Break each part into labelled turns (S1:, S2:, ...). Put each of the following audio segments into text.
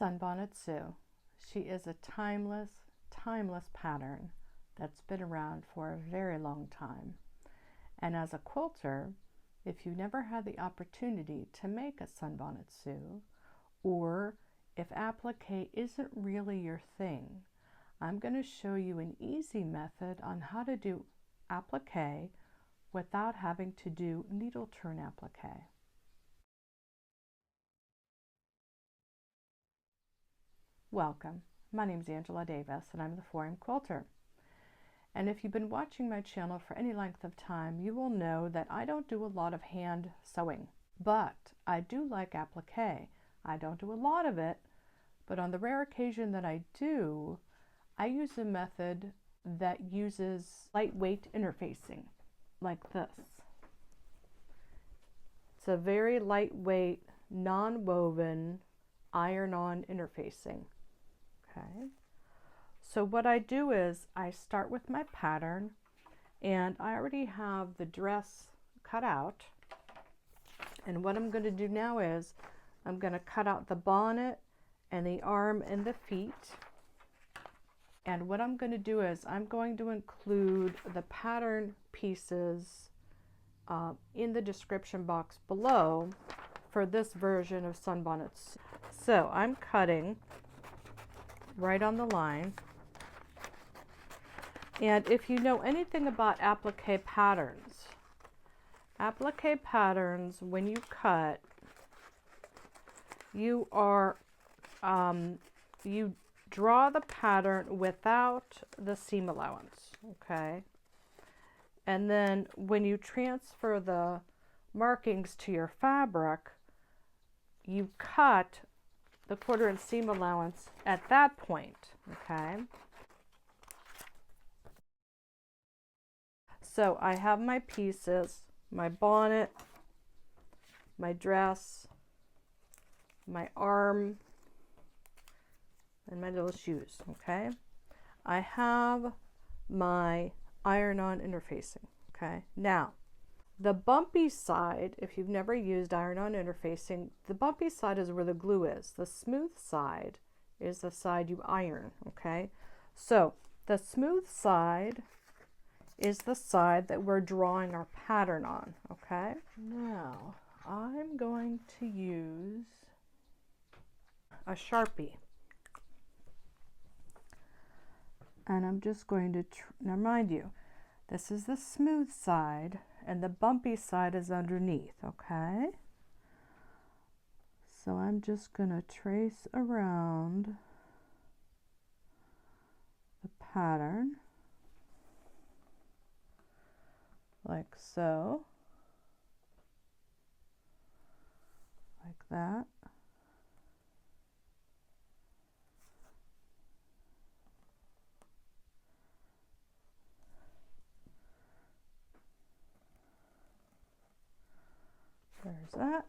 S1: Sunbonnet Sue. She is a timeless pattern that's been around for a very long time. And as a quilter, if you never had the opportunity to make a Sunbonnet Sue, or if applique isn't really your thing, I'm going to show you an easy method on how to do applique without having to do needle turn applique. Welcome. My name is Angela Davis and I'm the 4M Quilter. And if you've been watching my channel for any length of time, you will know that I don't do a lot of hand sewing, but I do like applique. I don't do a lot of it, but on the rare occasion that I do, I use a method that uses lightweight interfacing, like this. It's a very lightweight, non-woven, iron-on interfacing. Okay, so what I do is I start with my pattern, and I already have the dress cut out, and what I'm going to do now is I'm going to cut out the bonnet and the arm and the feet. And what I'm going to do is I'm going to include the pattern pieces in the description box below for this version of Sunbonnets. So I'm cutting right on the line. And if you know anything about applique patterns, when you cut, you are you draw the pattern without the seam allowance, okay? And then when you transfer the markings to your fabric, you cut the 1/4 inch seam allowance at that point, okay? So I have my pieces, my bonnet, my dress, my arm, and my little shoes, okay? I have my iron-on interfacing, okay? Now, the bumpy side, if you've never used iron-on interfacing, the bumpy side is where the glue is. The smooth side is the side you iron, okay? So the smooth side is the side that we're drawing our pattern on, okay? Now, I'm going to use a Sharpie. And I'm just going to, now mind you, this is the smooth side and the bumpy side is underneath, okay? So I'm just going to trace around the pattern like so, like that. There's that.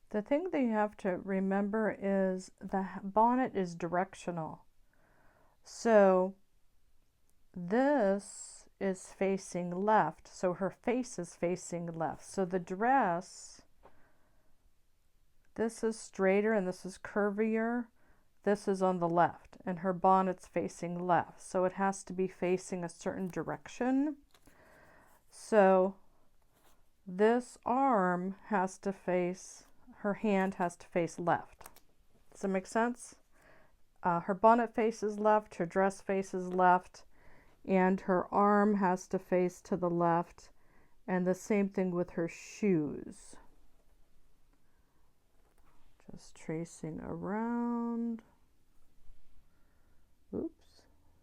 S1: The thing that you have to remember is the bonnet is directional. So this is facing left, so her face is facing left. So the dress, this is straighter and this is curvier. This is on the left, and her bonnet's facing left. So it has to be facing a certain direction. So this arm has to face, her hand has to face left. Does that make sense? Her bonnet faces left, her dress faces left, and her arm has to face to the left, and the same thing with her shoes. Just tracing around. Oops,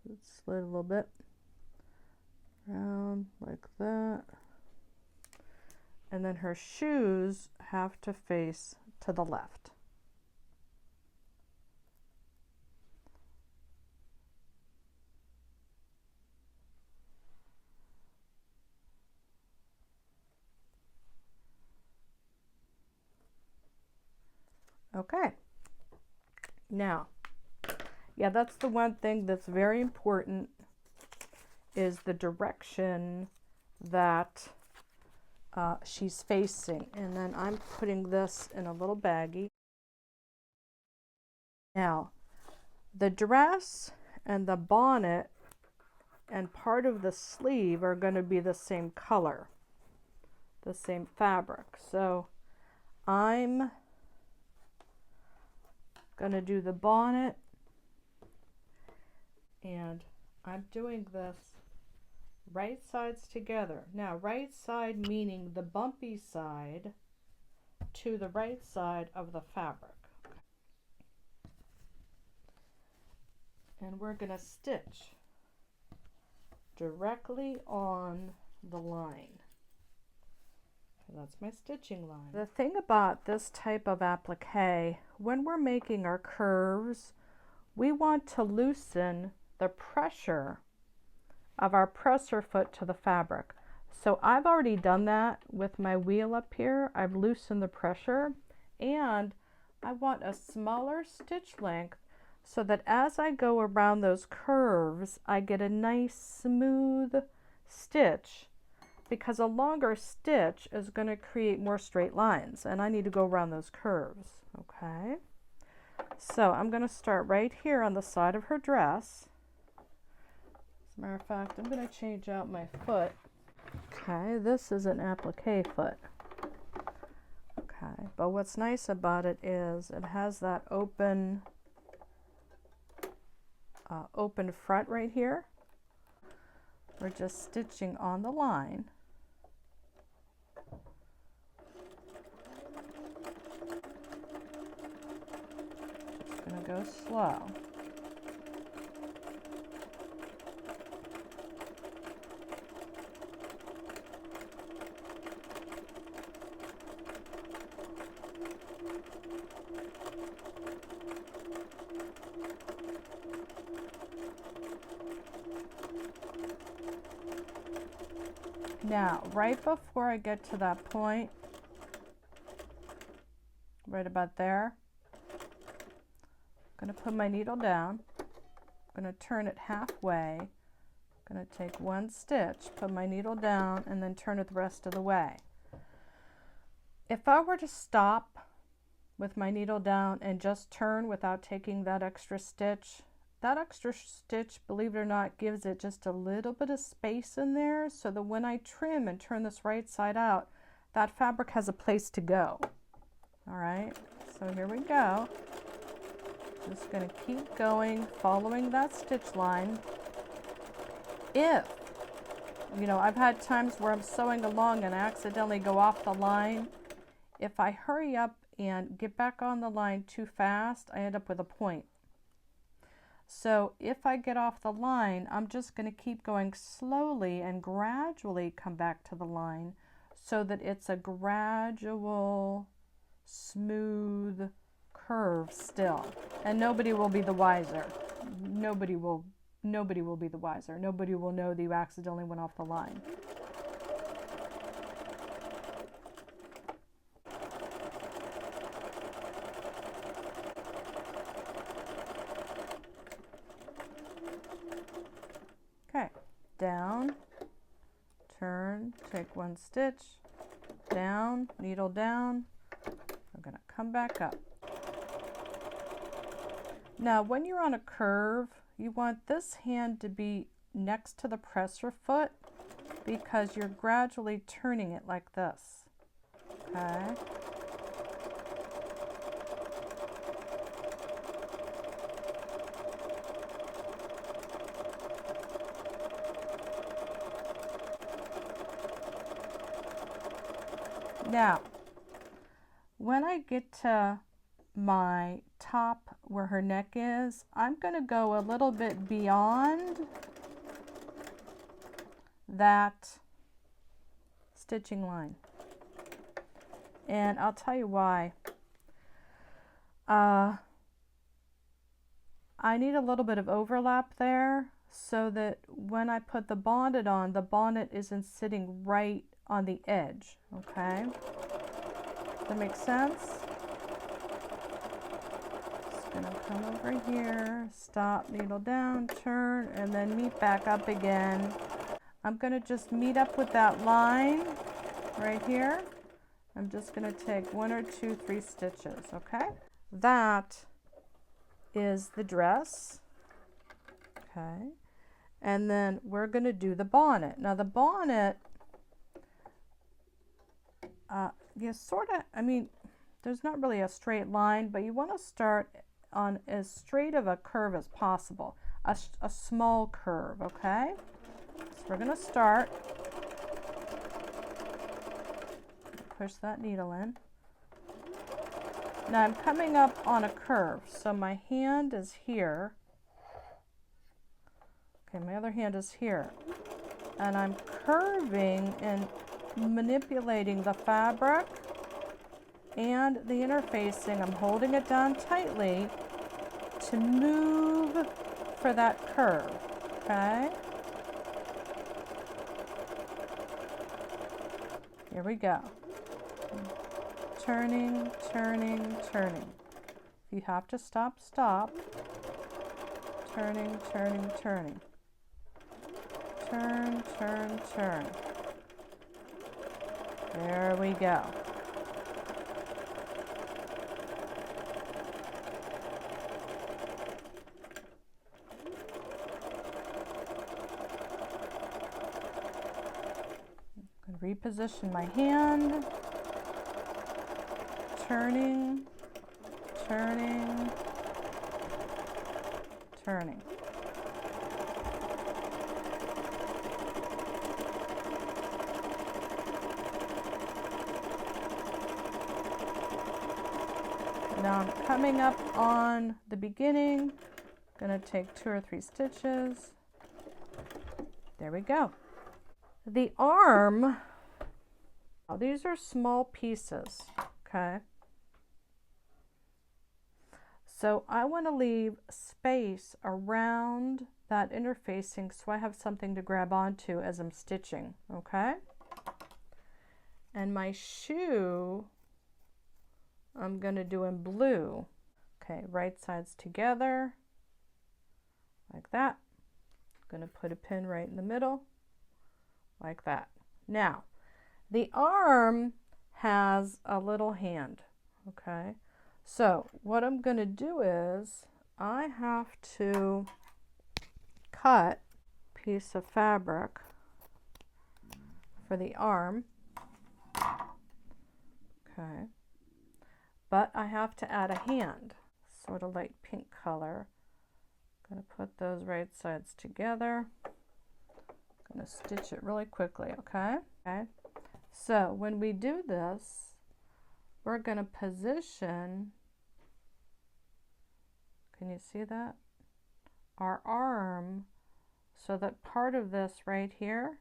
S1: it slid a little bit. Around like that. And then her shoes have to face to the left. Okay. Now, yeah, that's the one thing that's very important, is the direction that she's facing. And then I'm putting this in a little baggie. Now, the dress and the bonnet and part of the sleeve are going to be the same color, the same fabric. So I'm going to do the bonnet, and I'm doing this right sides together. Now, right side meaning the bumpy side to the right side of the fabric. And we're going to stitch directly on the line. So that's my stitching line. The thing about this type of applique, when we're making our curves, we want to loosen the pressure of our presser foot to the fabric. So I've already done that with my wheel up here. I've loosened the pressure, and I want a smaller stitch length so that as I go around those curves, I get a nice smooth stitch, because a longer stitch is going to create more straight lines, and I need to go around those curves. Okay, so I'm going to start right here on the side of her dress. As a matter of fact, I'm going to change out my foot. Okay, this is an applique foot. Okay, but what's nice about it is it has that open front right here. We're just stitching on the line. Just gonna go slow. Now, right before I get to that point, right about there, I'm going to put my needle down. I'm going to turn it halfway. I'm going to take one stitch, put my needle down, and then turn it the rest of the way. If I were to stop with my needle down and just turn without taking that extra stitch, believe it or not, gives it just a little bit of space in there, so that when I trim and turn this right side out, that fabric has a place to go. All right, so here we go. Just going to keep going, following that stitch line. If, you know, I've had times where I'm sewing along and I accidentally go off the line. If I hurry up and get back on the line too fast, I end up with a point. So if I get off the line, I'm just going to keep going slowly and gradually come back to the line, so that it's a gradual, smooth curve still. And nobody will be the wiser. Nobody will be the wiser. Nobody will know that you accidentally went off the line. Okay, down, turn, take one stitch, down, needle down. I'm going to come back up. Now, when you're on a curve, you want this hand to be next to the presser foot, because you're gradually turning it like this. Okay. Now, when I get to my top where her neck is, I'm going to go a little bit beyond that stitching line. And I'll tell you why. I need a little bit of overlap there, so that when I put the bonnet on, the bonnet isn't sitting right on the edge. Okay? Does that make sense? gonna come over here, stop, needle down, turn, and then meet back up again. I'm gonna just meet up with that line right here. I'm just gonna take 1 or 2, 3 stitches, okay? That is the dress, okay? And then we're gonna do the bonnet. Now the bonnet, you sort of, I mean, there's not really a straight line, but you wanna start on as straight of a curve as possible, a small curve, okay? So we're gonna start, push that needle in. Now I'm coming up on a curve, so my hand is here. Okay, my other hand is here. And I'm curving and manipulating the fabric and the interfacing. I'm holding it down tightly to move for that curve, okay? Here we go. Turning, turning, turning. If you have to stop, stop. Turning, turning, turning. Turn, turn, turn. There we go. I'm going to reposition my hand. Turning, turning, turning. Now I'm coming up on the beginning, going to take 2 or 3 stitches. There we go. The arm, oh, these are small pieces, okay? So I want to leave space around that interfacing so I have something to grab onto as I'm stitching, okay? And my shoe, I'm going to do in blue. Okay, right sides together, like that. I'm going to put a pin right in the middle, like that. Now, the arm has a little hand, okay? So what I'm going to do is I have to cut a piece of fabric for the arm, okay? But I have to add a hand, sort of light pink color. I'm going to put those right sides together. I'm going to stitch it really quickly, okay? Okay. So when we do this, we're going to position, can you see that? Our arm, so that part of this right here,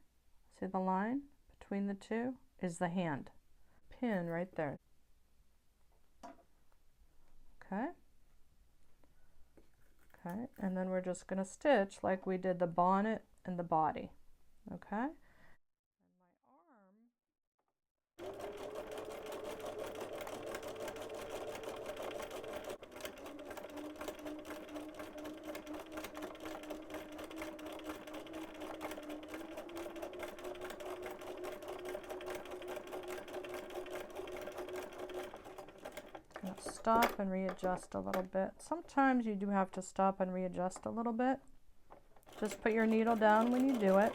S1: see the line between the two, is the hand. Pin right there. Okay. Okay, and then we're just going to stitch like we did the bonnet and the body. Okay. Stop and readjust a little bit. Sometimes you do have to stop and readjust a little bit. Just put your needle down when you do it.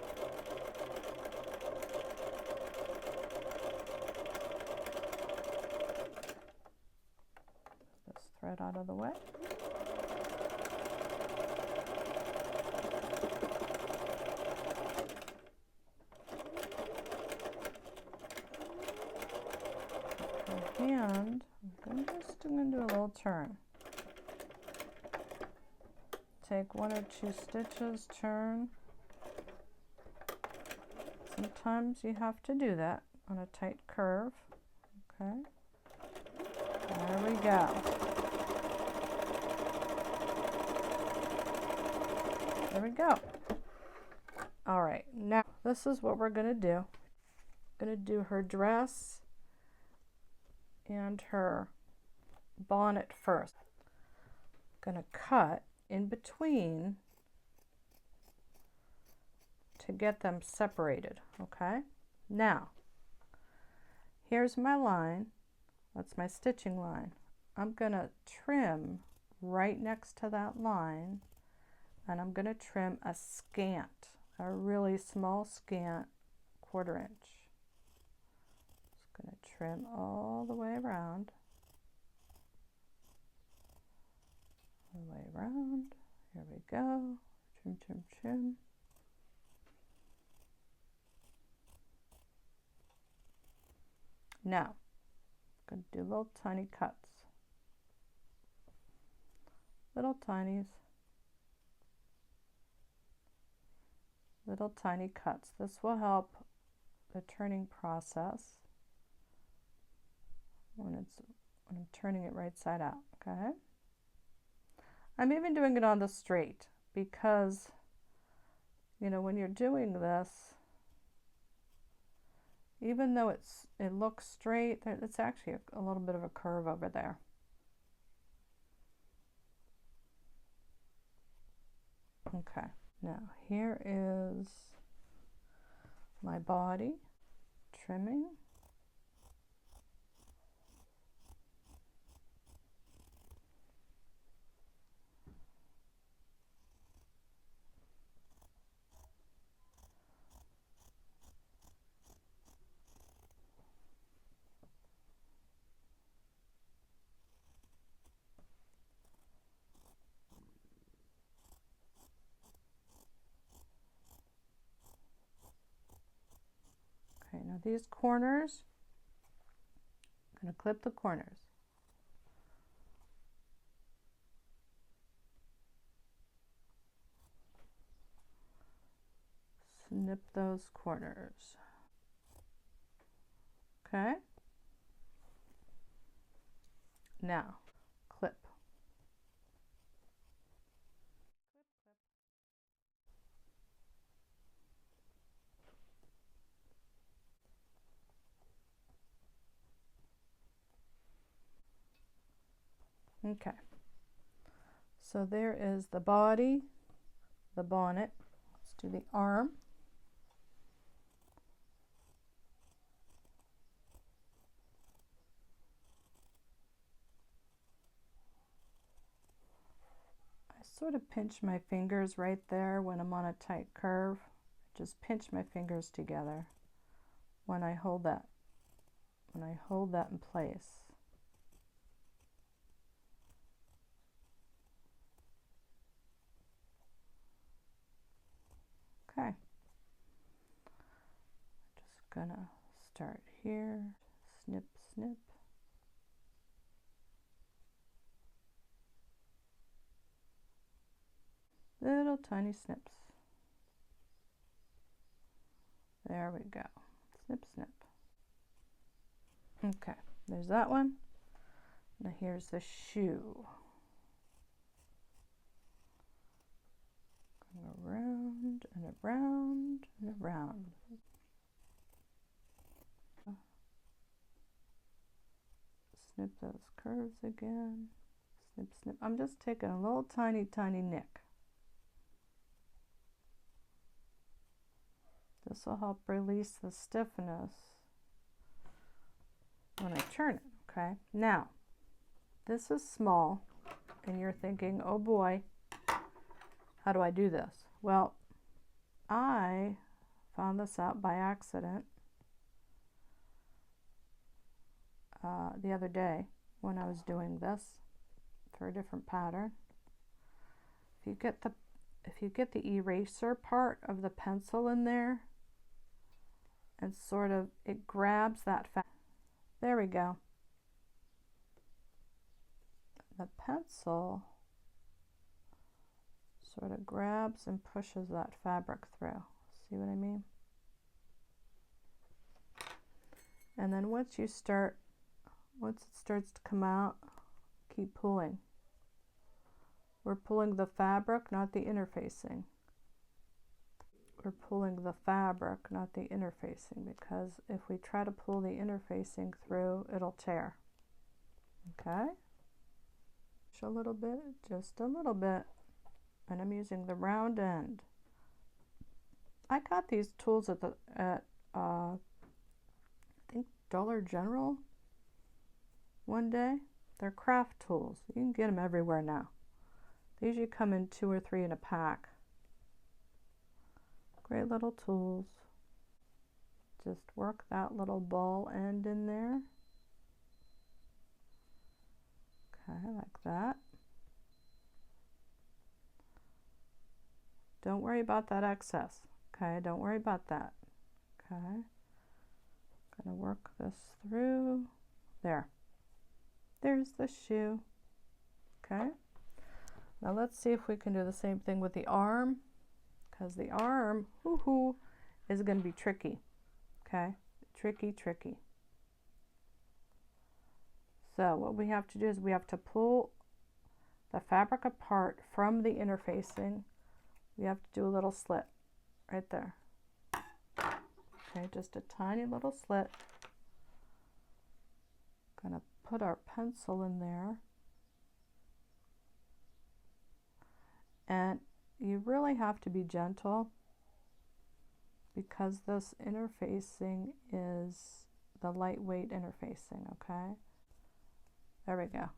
S1: This thread out of the way. And I'm just going to do a little turn. Take 1 or 2 stitches, turn. Sometimes you have to do that on a tight curve. Okay. There we go. There we go. All right, now this is what we're going to do. I'm going to do her dress and her bonnet first. going to cut in between to get them separated, okay? Now, here's my line. That's my stitching line. I'm going to trim right next to that line, and I'm going to trim a scant, a really small scant, 1/4 inch. Just going to trim all the way around. All the way around. Here we go. Trim, trim, trim. Now, I'm going to do little tiny cuts. Little tinies. Little tiny cuts. This will help the turning process when I'm turning it right side out, okay? I'm even doing it on the straight because, you know, when you're doing this, even though it looks straight, it's actually a little bit of a curve over there. Okay, now here is my body trimming. Okay, now these corners, I'm going to clip the corners. Snip those corners. Okay. Now, clip. Okay, so there is the body, the bonnet. Let's do the arm. I sort of pinch my fingers right there when I'm on a tight curve. Just pinch my fingers together when I hold that in place. Okay, just gonna start here, snip, snip. Little tiny snips. There we go. Snip, snip. Okay, there's that one. Now here's the shoe. Around and around and around. Snip those curves again. Snip, snip. I'm just taking a little tiny, tiny nick. This will help release the stiffness when I turn it, okay? Now, this is small, and you're thinking, oh boy, how do I do this? Well, I found this out by accident the other day when I was doing this for a different pattern. If you get the eraser part of the pencil in there, and sort of it grabs that there we go. The pencil sort of grabs and pushes that fabric through. See what I mean? And then once it starts to come out, keep pulling. We're pulling the fabric, not the interfacing. We're pulling the fabric, not the interfacing, because if we try to pull the interfacing through, it'll tear. Okay? A little bit, just a little bit, and I'm using the round end. I got these tools at I think Dollar General one day. They're craft tools. You can get them everywhere now. They usually come in 2 or 3 in a pack. Great little tools. Just work that little ball end in there. Okay, like that. Don't worry about that excess. Okay, don't worry about that. Okay. Gonna work this through. There. There's the shoe. Okay. Now let's see if we can do the same thing with the arm, because the arm, is going to be tricky. Okay, tricky, tricky. So what we have to do is we have to pull the fabric apart from the interfacing. We have to do a little slit right there. Okay, just a tiny little slit. Gonna put our pencil in there. And you really have to be gentle because this interfacing is the lightweight interfacing, okay? There we go.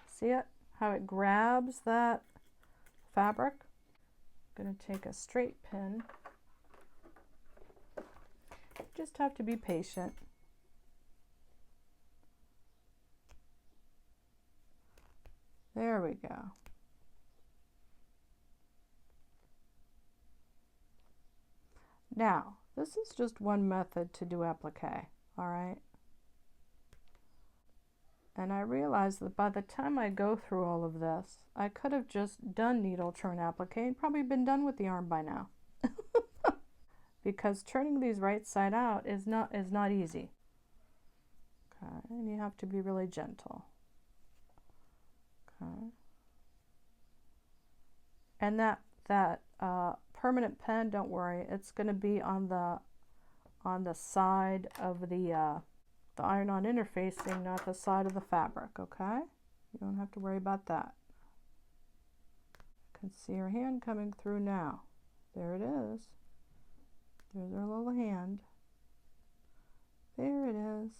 S1: See it? How it grabs that fabric? I'm going to take a straight pin. Just have to be patient. There we go. Now, this is just one method to do appliqué, all right? And I realized that by the time I go through all of this, I could have just done needle turn appliqué and probably been done with the arm by now. Because turning these right side out is not easy. Okay, and you have to be really gentle. Okay. And that permanent pen, don't worry, it's going to be on the side of the iron-on interfacing, not the side of the fabric, okay? You don't have to worry about that. You can see her hand coming through now. There it is. There's her little hand. There it is.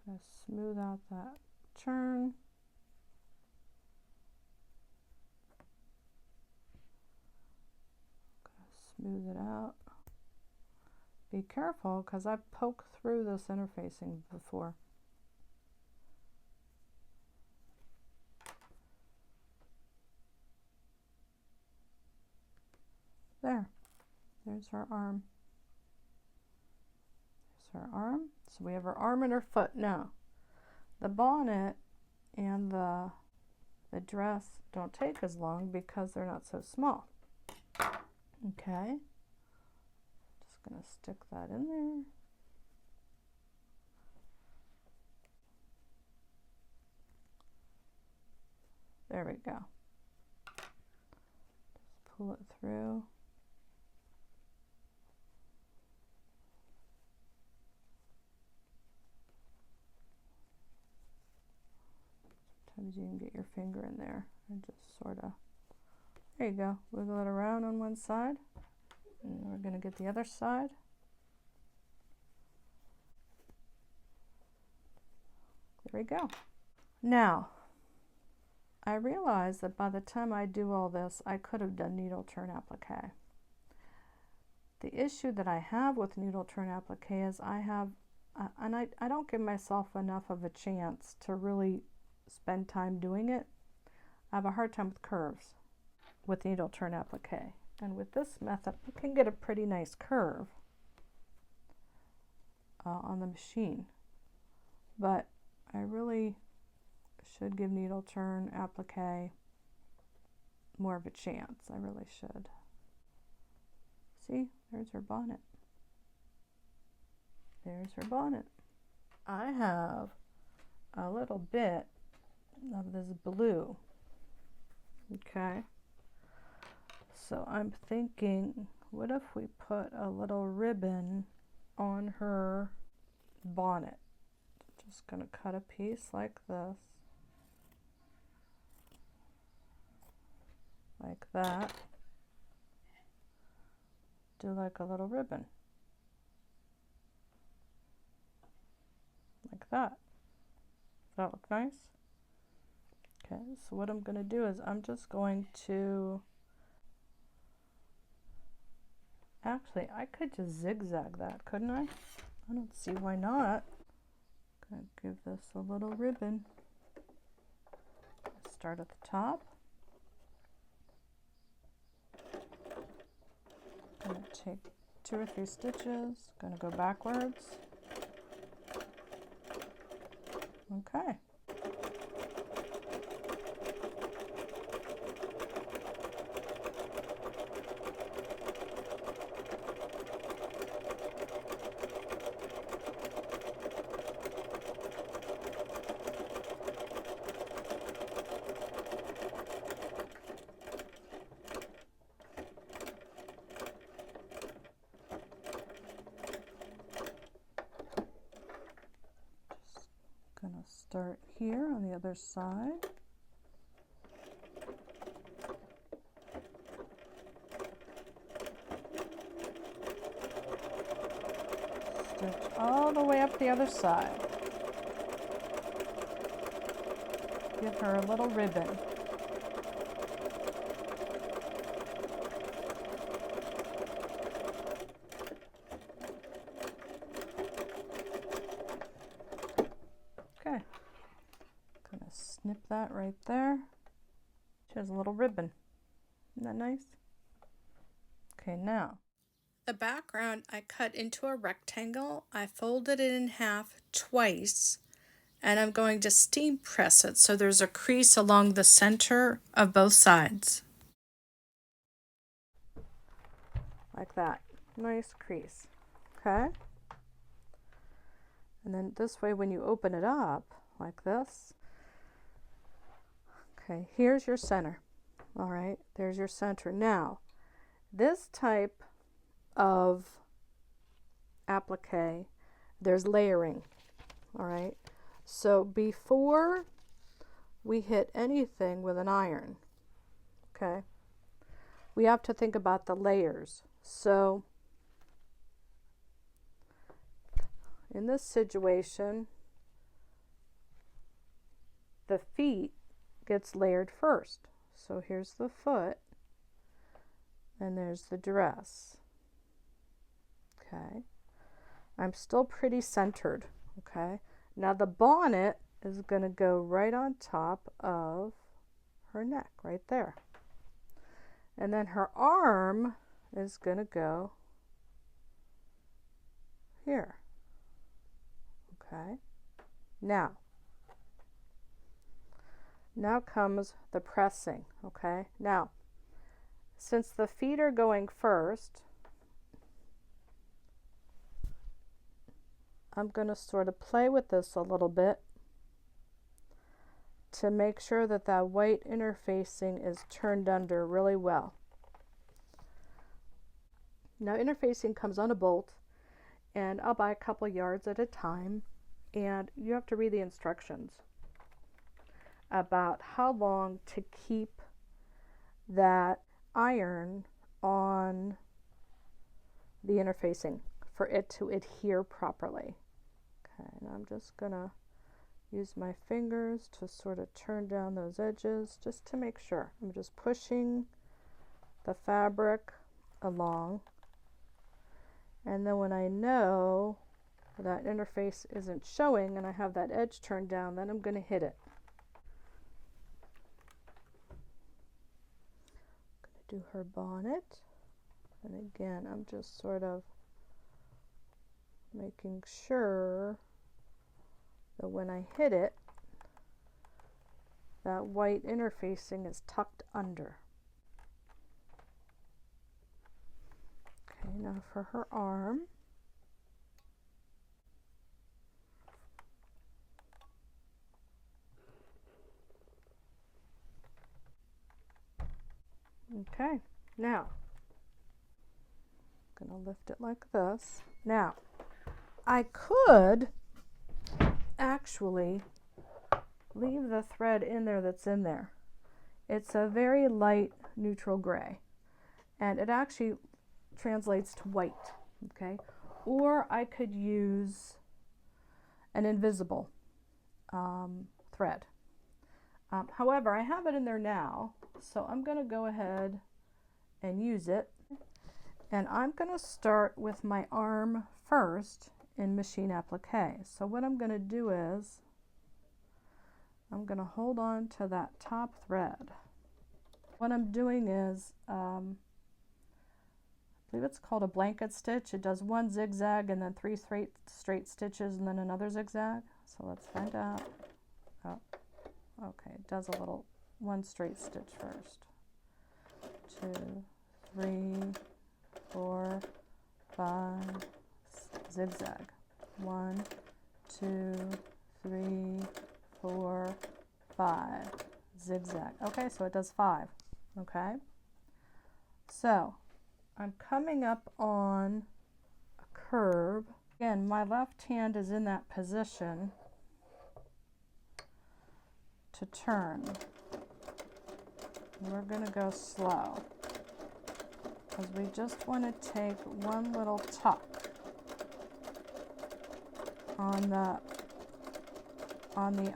S1: Gonna smooth out that turn. Gonna smooth it out. Be careful, because I've poked through this interfacing before. There. There's her arm. There's her arm. So we have her arm and her foot. Now, the bonnet and the dress don't take as long because they're not so small. Okay. Just going to stick that in there. There we go. Just pull it through. Sometimes you can get your finger in there and just sort of, there you go, wiggle it around on one side, and we're going to get the other side. There we go. Now, I realize that by the time I do all this, I could have done needle turn applique. The issue that I have with needle turn applique is I don't give myself enough of a chance to really spend time doing it. I have a hard time with curves with needle turn applique, and with this method you can get a pretty nice curve on the machine, but I really should give needle turn applique more of a chance. I really should. See, there's her bonnet. There's her bonnet. I have a little bit of this blue. Okay. So I'm thinking, what if we put a little ribbon on her bonnet? Just gonna cut a piece like this. Like that. Do like a little ribbon. Like that. Does that look nice? Okay, so what I'm going to do is I'm just going to, actually I could just zigzag that, couldn't I? I don't see why not. Gonna give this a little ribbon. Start at the top. Gonna take 2 or 3 stitches, gonna go backwards. Okay. Gonna start here on the other side. Stitch all the way up the other side. Give her a little ribbon. Okay, gonna snip that right there. She has a little ribbon. Isn't that nice? Okay, now the background I cut into a rectangle. I folded it in half twice, and I'm going to steam press it so there's a crease along the center of both sides. Like that. Nice crease. Okay? And then this way, when you open it up, like this, okay, here's your center. All right, there's your center. Now, this type of applique, there's layering. All right, so before we hit anything with an iron, okay, we have to think about the layers. So in this situation, the feet gets layered first. So here's the foot, and there's the dress. Okay, I'm still pretty centered. Okay, now the bonnet is going to go right on top of her neck, right there. And then her arm is going to go here. Okay, now comes the pressing. Okay, now since the feet are going first, I'm going to sort of play with this a little bit to make sure that that white interfacing is turned under really well. Now interfacing comes on a bolt, and I'll buy a couple yards at a time, and you have to read the instructions about how long to keep that iron on the interfacing for it to adhere properly. Okay, and I'm just gonna use my fingers to sort of turn down those edges just to make sure. I'm just pushing the fabric along, and then when I know that interface isn't showing and I have that edge turned down, then I'm going to hit it. Do her bonnet, and again I'm just sort of making sure that when I hit it, that white interfacing is tucked under. Okay, now for her arm, Okay, now I'm going to lift it like this. Now, I could actually leave the thread in there that's in there. It's a very light neutral gray, and it actually translates to white, okay? Or I could use an invisible thread. However, I have it in there now, so I'm going to go ahead and use it. And I'm going to start with my arm first in machine applique. So what I'm going to do is I'm going to hold on to that top thread. What I'm doing is, I believe it's called a blanket stitch. It does one zigzag and then 3 straight stitches and then another zigzag. So let's find out. Oh, okay, it does a little one straight stitch first. 2, 3, 4, 5, zigzag. 1, 2, 3, 4, 5, zigzag. Okay, so it does 5. Okay, so I'm coming up on a curve. Again, my left hand is in that position to turn. We're going to go slow because we just want to take one little tuck on the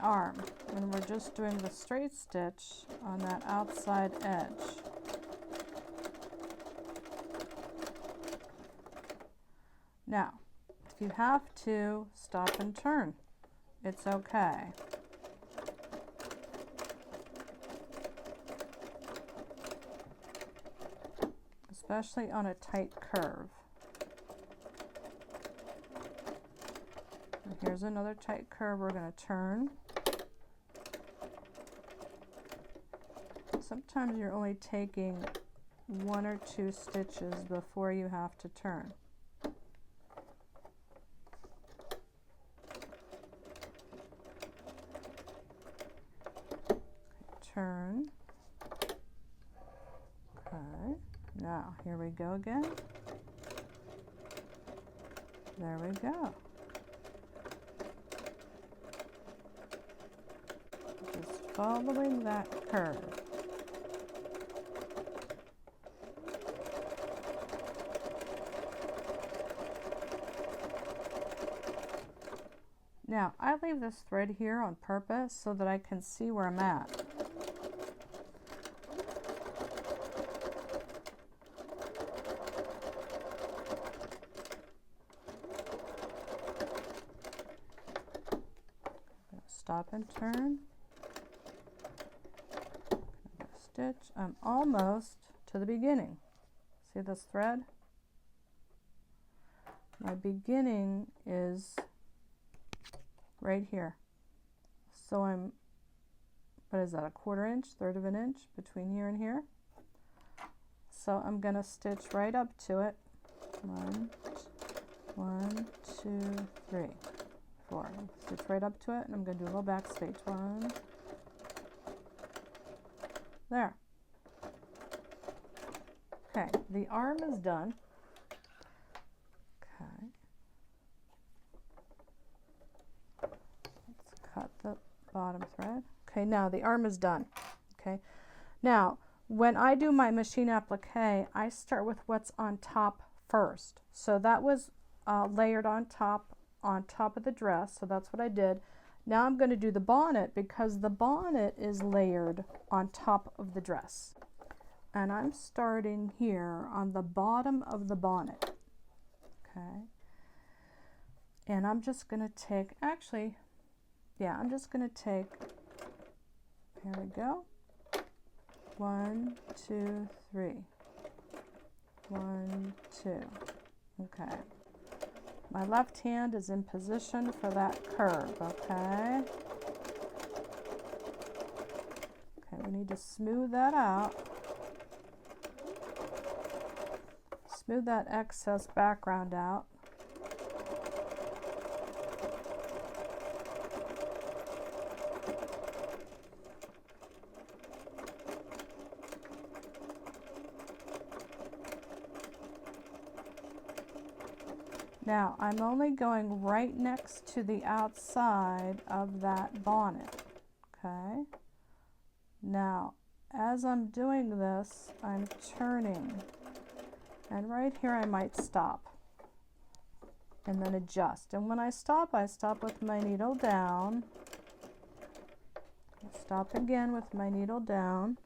S1: arm, and we're just doing the straight stitch on that outside edge. Now, if you have to stop and turn, it's okay. Especially on a tight curve. And here's another tight curve. We're going to turn. Sometimes you're only taking 1 or 2 stitches before you have to turn. Turn. Okay. Now, here we go again. There we go. Just following that curve. Now, I leave this thread here on purpose so that I can see where I'm at. Stop and turn. Stitch. I'm almost to the beginning. See this thread? My beginning is right here. So I'm, what is that, a 1/4 inch, 1/3 of an inch between here and here. So I'm going to stitch right up to it. 1, 2, 3, 4. Stitch right up to it, and I'm going to do a little back stitch. 1. There. Okay, the arm is done. Okay. Let's cut the bottom thread. Okay, now the arm is done. Okay. Now, when I do my machine applique, I start with what's on top first. So that was layered on top of the dress, so that's what I did. Now I'm going to do the bonnet because the bonnet is layered on top of the dress. And I'm starting here on the bottom of the bonnet. Okay. And I'm just going to take, actually, yeah, I'm just going to take, here we go. 1, 2, 3. 1, 2. Okay. My left hand is in position for that curve, okay? Okay, we need to smooth that out. Smooth that excess background out. Now I'm only going right next to the outside of that bonnet. Okay. Now as I'm doing this, I'm turning, and right here I might stop and then adjust. And when I stop with my needle down. Stop again with my needle down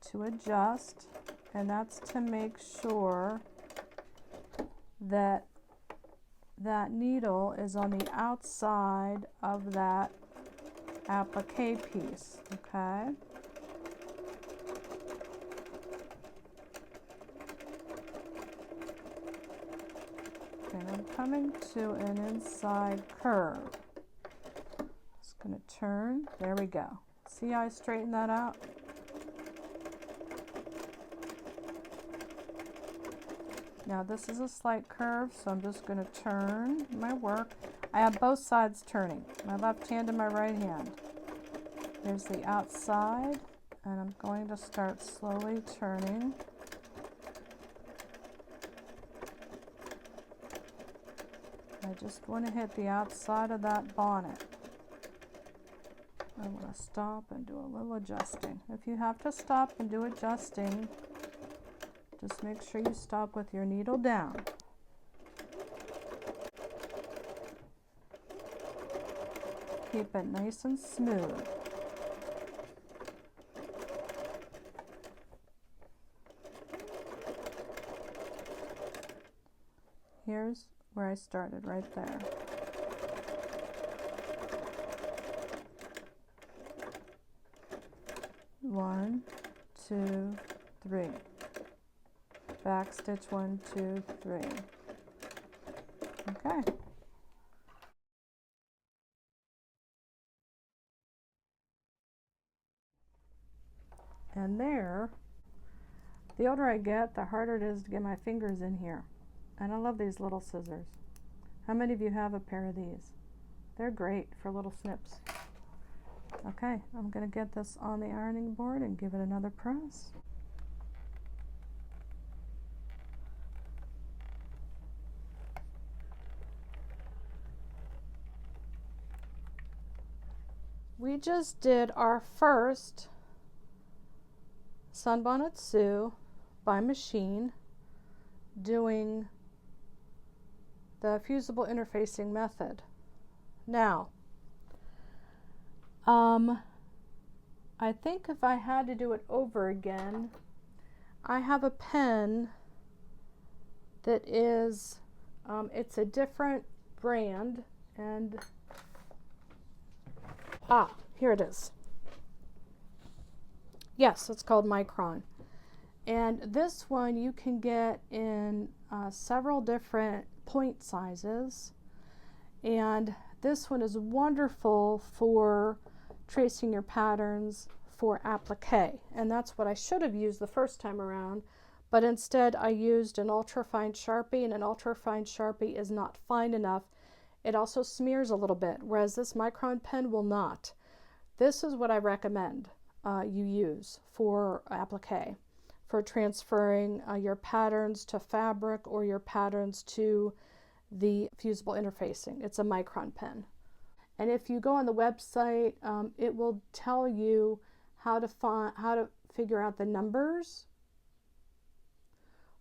S1: to adjust, and that's to make sure that that needle is on the outside of that applique piece, okay? And I'm coming to an inside curve. Just going to turn. There we go. See how I straighten that out? Now this is a slight curve, so I'm just going to turn my work. I have both sides turning, my left hand and my right hand. Here's the outside, and I'm going to start slowly turning. I just want to hit the outside of that bonnet. I want to stop and do a little adjusting. If you have to stop and do adjusting, just make sure you stop with your needle down. Keep it nice and smooth. Here's where I started, right there. One, two, three. Back stitch 1, 2, 3. Okay. And there, the older I get, the harder it is to get my fingers in here. And I love these little scissors. How many of you have a pair of these? They're great for little snips. Okay, I'm going to get this on the ironing board and give it another press. We just did our first Sunbonnet Sue by machine, doing the fusible interfacing method. Now, I think if I had to do it over again, I have a pen that is, it's a different brand, and here it is. Yes, it's called Micron. And this one you can get in several different point sizes. And this one is wonderful for tracing your patterns for applique. And that's what I should have used the first time around. But instead I used an ultrafine Sharpie, and an ultrafine Sharpie is not fine enough. It also smears a little bit, whereas this Micron pen will not. This is what I recommend you use for applique, for transferring your patterns to fabric or your patterns to the fusible interfacing. It's a Micron pen. And if you go on the website, it will tell you how to figure out the numbers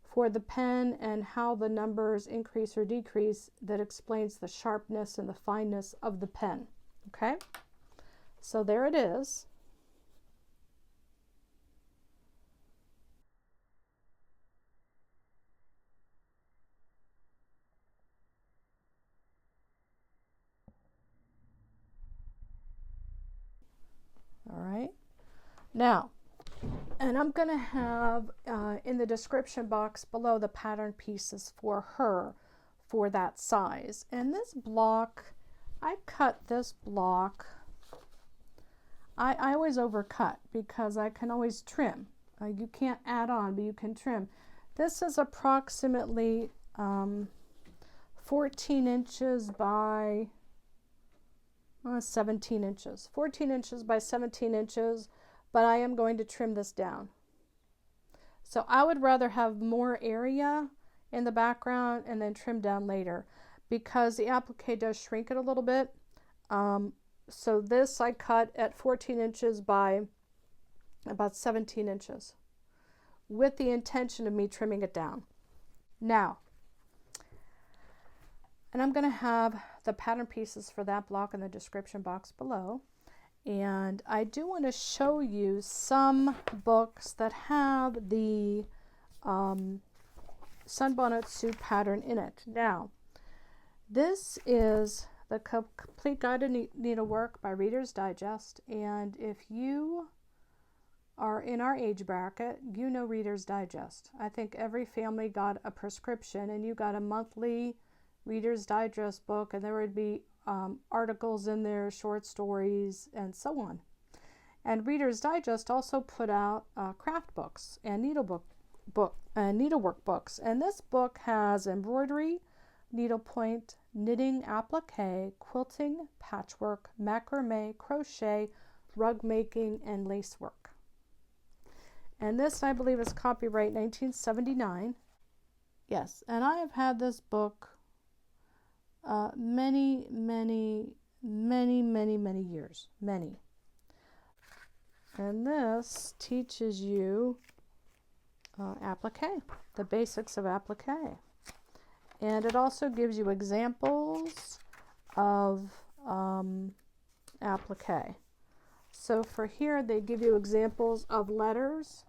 S1: for the pen and how the numbers increase or decrease. That explains the sharpness and the fineness of the pen. Okay, so there it is. All right, now, and I'm going to have in the description box below the pattern pieces for her for that size. And this block, I cut this block. I always overcut because I can always trim. You can't add on, but you can trim. This is approximately 14 inches by 17 inches. 14 inches by 17 inches, but I am going to trim this down. So I would rather have more area in the background and then trim down later, because the applique does shrink it a little bit. So this I cut at 14 inches by about 17 inches with the intention of me trimming it down. Now, and I'm going to have the pattern pieces for that block in the description box below. And I do want to show you some books that have the Sunbonnet Sue pattern in it. Now, this is the Complete Guide to Needlework by Reader's Digest, and if you are in our age bracket, you know Reader's Digest. I think every family got a prescription, and you got a monthly Reader's Digest book, and there would be articles in there, short stories, and so on. And Reader's Digest also put out craft books and needlework books. And this book has embroidery, needlepoint, knitting, applique, quilting, patchwork, macrame, crochet, rug making, and lace work. And this, I believe, is copyright 1979. Yes, and I have had this book many years. Many. And this teaches you applique, the basics of applique. And it also gives you examples of applique. So for here, they give you examples of letters.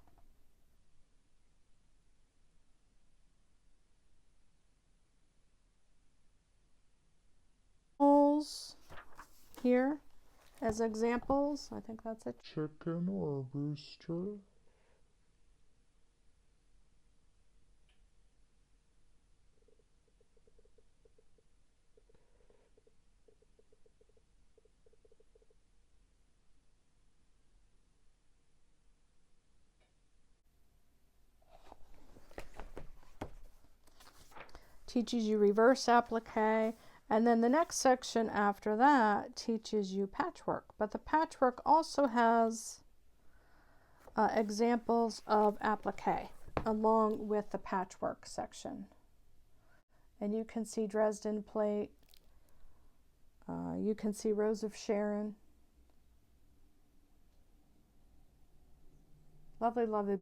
S1: Here as examples. I think that's a
S2: chicken or a rooster.
S1: teaches you reverse applique. And then the next section after that teaches you patchwork. But the patchwork also has examples of applique along with the patchwork section. And you can see Dresden plate. You can see Rose of Sharon. Lovely, lovely.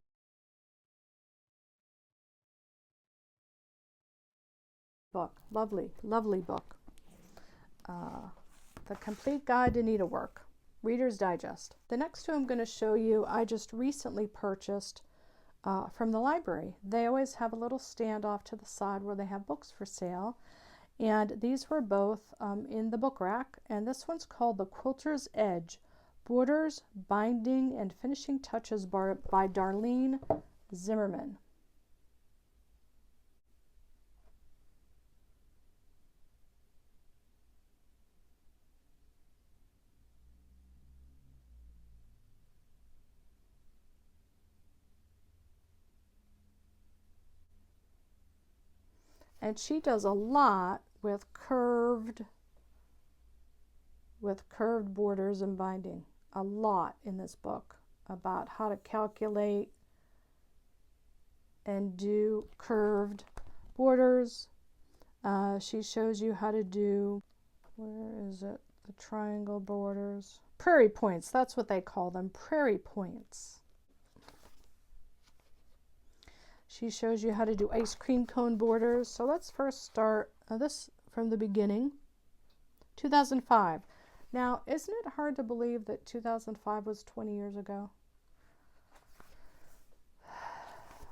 S1: Book. Lovely, lovely book. The Complete Guide to Needlework, Reader's Digest. The next two I'm going to show you, I just recently purchased from the library. They always have a little stand off to the side where they have books for sale. And these were both in the book rack. And this one's called The Quilter's Edge, Borders, Binding, and Finishing Touches by Darlene Zimmerman. And she does a lot with curved borders and binding. A lot in this book about how to calculate and do curved borders. She shows you how to do, where is it? The triangle borders. Prairie points, that's what they call them, prairie points. She shows you how to do ice cream cone borders. So let's first start this from the beginning. 2005. Now, isn't it hard to believe that 2005 was 20 years ago?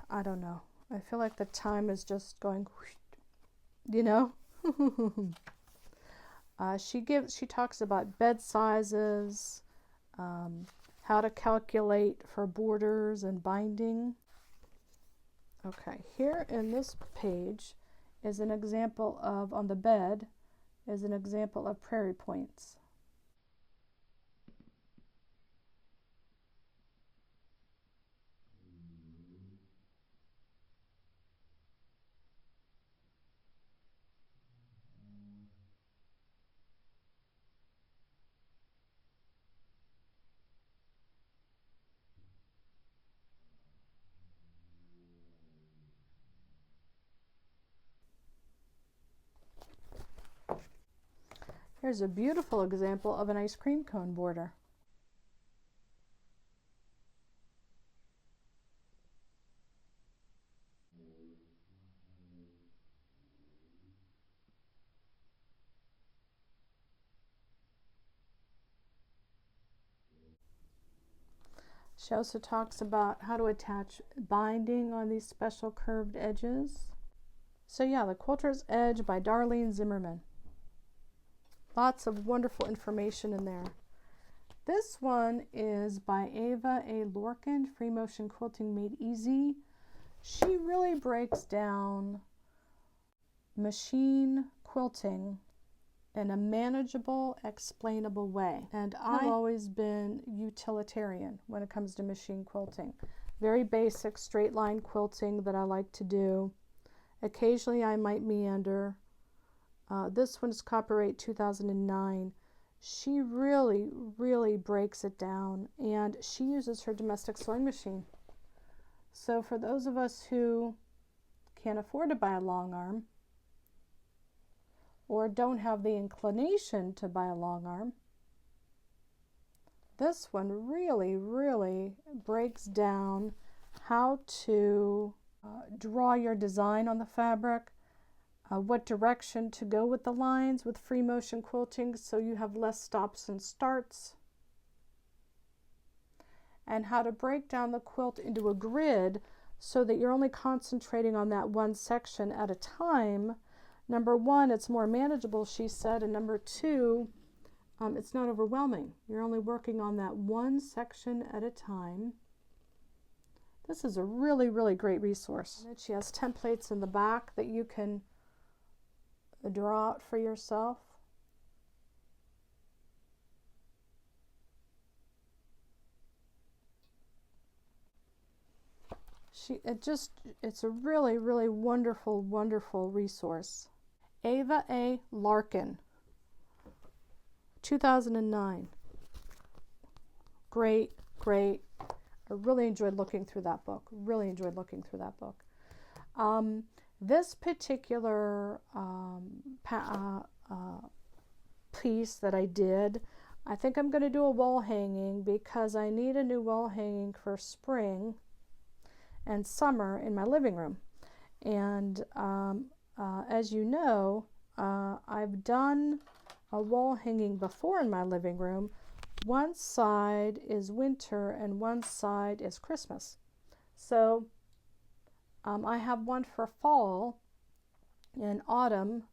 S1: I don't know. I feel like the time is just going, you know? She talks about bed sizes, how to calculate for borders and binding. Okay, here in this page is an example of, on the bed, is an example of prairie points. Here's a beautiful example of an ice cream cone border. She also talks about how to attach binding on these special curved edges. So yeah, The Quilter's Edge by Darlene Zimmerman. Lots of wonderful information in there. This one is by Ava A. Lorcan, Free Motion Quilting Made Easy. She really breaks down machine quilting in a manageable, explainable way. And I've always been utilitarian when it comes to machine quilting. Very basic straight line quilting that I like to do. Occasionally I might meander. This one is copyright 2009. She really breaks it down, and she uses her domestic sewing machine. So for those of us who can't afford to buy a long arm, or don't have the inclination to buy a long arm, this one really breaks down how to draw your design on the fabric, what direction to go with the lines with free motion quilting so you have less stops and starts, and how to break down the quilt into a grid so that you're only concentrating on that one section at a time. Number one, it's more manageable, she said, and number two, it's not overwhelming. You're only working on that one section at a time. This is a really great resource. And she has templates in the back that you can draw out for yourself. It's a really wonderful resource. Ava A. Larkin, 2009. Great. I really enjoyed looking through that book. This particular piece that I did, I think I'm going to do a wall hanging because I need a new wall hanging for spring and summer in my living room. And as you know, I've done a wall hanging before in my living room. One side is winter and one side is Christmas. So I have one for fall and autumn,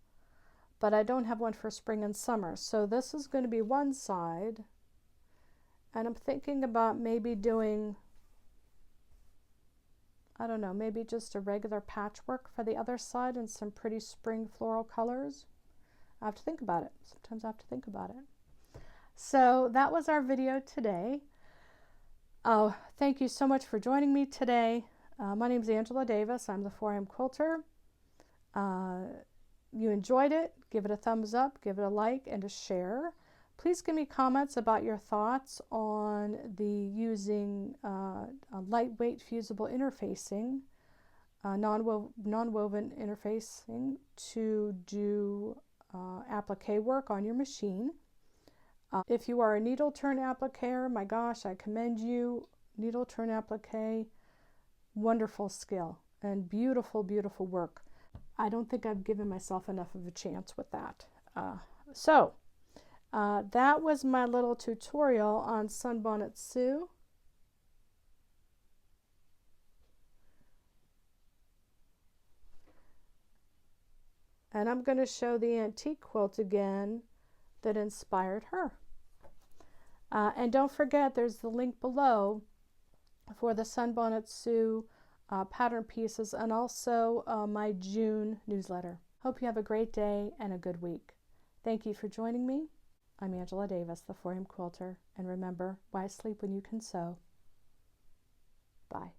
S1: but I don't have one for spring and summer. So this is going to be one side, and I'm thinking about maybe doing, I don't know, maybe just a regular patchwork for the other side and some pretty spring floral colors. I have to think about it. Sometimes I have to think about it. So that was our video today. Oh, thank you so much for joining me today. My name is Angela Davis. I'm the 4am Quilter. You enjoyed it, give it a thumbs up, give it a like and a share. Please give me comments about your thoughts on the using lightweight fusible interfacing, non-woven interfacing to do applique work on your machine. If you are a needle turn appliquer, my gosh, I commend you. Needle turn applique, wonderful skill and beautiful work. I don't think I've given myself enough of a chance with that. That was my little tutorial on Sunbonnet Sue. And I'm going to show the antique quilt again that inspired her. And don't forget, there's the link below for the Sunbonnet Sue pattern pieces and also my June newsletter. Hope you have a great day and a good week. Thank you for joining me. I'm Angela Davis, the 4am Quilter, and remember, why sleep when you can sew? Bye.